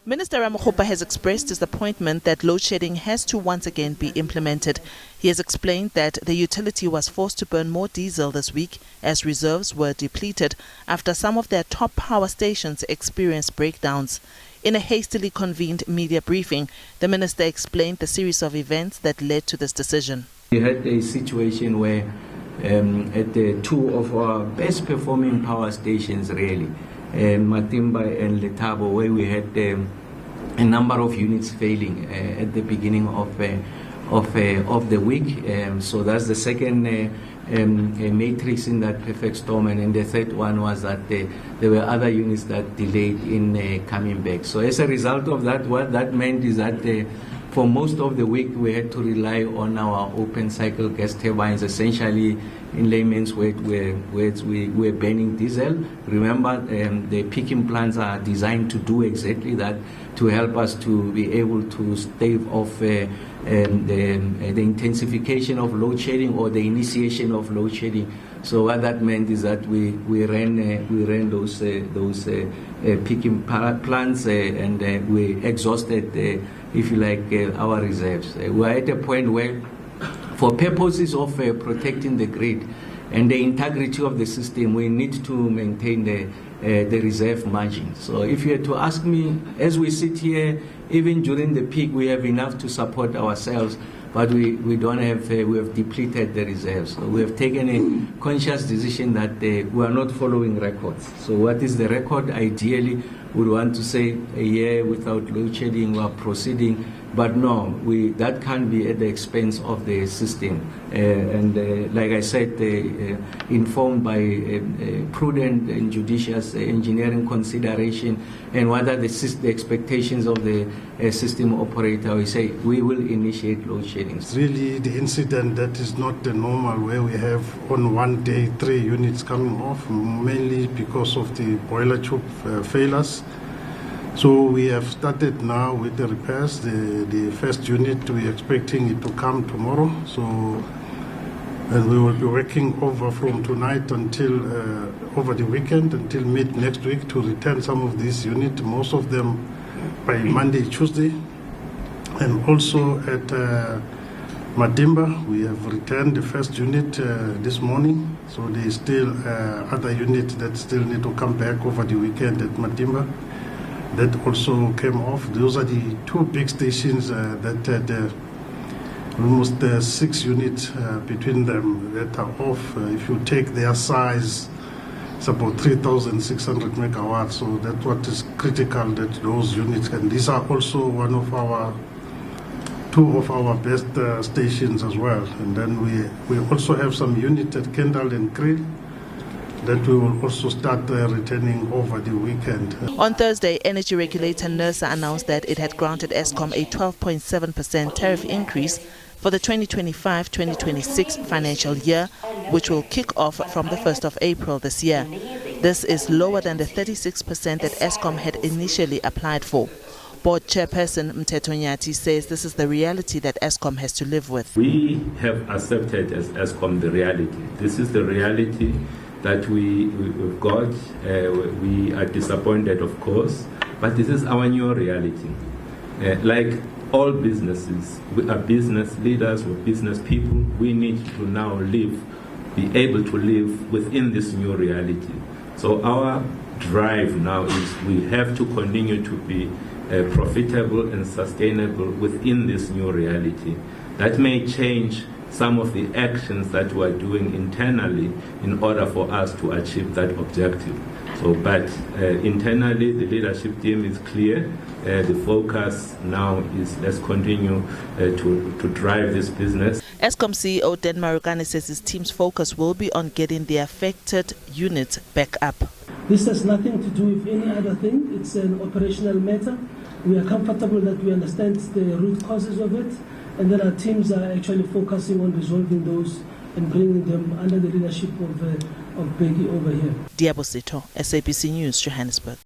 Minister Ramokgopa has expressed disappointment that load shedding has to once again be implemented. He has explained that the utility was forced to burn more diesel this week as reserves were depleted after some of their top power stations experienced breakdowns. In a hastily convened media briefing, the minister explained the series of events that led to this decision. We had a situation where at the two of our best performing power stations really, Matimba and Letabo, where we had a number of units failing at the beginning of the week. So that's the second matrix in that perfect storm, and then the third one was that there were other units that delayed in coming back. So as a result of that, what that meant is that for most of the week we had to rely on our open cycle gas turbines, essentially in layman's words we were burning diesel. Remember, the peaking plants are designed to do exactly that, to help us to be able to stave off the intensification of load shedding or the initiation of load shedding. So what that meant is that we ran those peaking plants and we exhausted, if you like, our reserves. We are at a point where, for purposes of protecting the grid and the integrity of the system, we need to maintain the reserve margin. So if you had to ask me, as we sit here, even during the peak, we have enough to support ourselves, but we don't have, we have depleted the reserves. So we have taken a conscious decision that we are not following records. So what is the record? Ideally, we want to say a year without load shedding, we are proceeding, but no, that can't be at the expense of the system. And like I said, informed by prudent and judicious engineering consideration, and what are the expectations of the system operator, we say we will initiate load shedding. Really, the incident that is not the normal, where we have on one day 3 units coming off, mainly because of the boiler tube failures. So we have started now with the repairs. The first unit, we're expecting it to come tomorrow. So, and we will be working over from tonight until over the weekend until mid next week to return some of these units, most of them by Monday, Tuesday. And also at Matimba, we have returned the first unit this morning. So there is still other units that still need to come back over the weekend at Matimba. That also came off. Those are the 2 big stations that had almost 6 units between them that are off. If you take their size, it's about 3,600 megawatts. So that's what is critical, that those units, and these are also two of our best stations as well. And then we also have some units at Kendall and Krill that we will also start returning over the weekend. On Thursday, energy regulator NERSA announced that it had granted Eskom a 12.7% tariff increase for the 2025-2026 financial year, which will kick off from the 1st of April this year. This is lower than the 36% that Eskom had initially applied for. Board Chairperson Mteto Nyati says this is the reality that Eskom has to live with. We have accepted as Eskom the reality. This is the reality that we've got. We are disappointed, of course, but this is our new reality. Like all businesses, we are business leaders, we're business people. We need to now be able to live within this new reality. So our drive now is we have to continue to be profitable and sustainable within this new reality. That may change some of the actions that we are doing internally in order for us to achieve that objective. So, but internally, the leadership team is clear. The focus now is let's continue to drive this business. Eskom CEO Den Marugane says his team's focus will be on getting the affected units back up. This has nothing to do with any other thing. It's an operational matter. We are comfortable that we understand the root causes of it, and then our teams are actually focusing on resolving those and bringing them under the leadership of Peggy over here. Kgosientsho, SABC News, Johannesburg.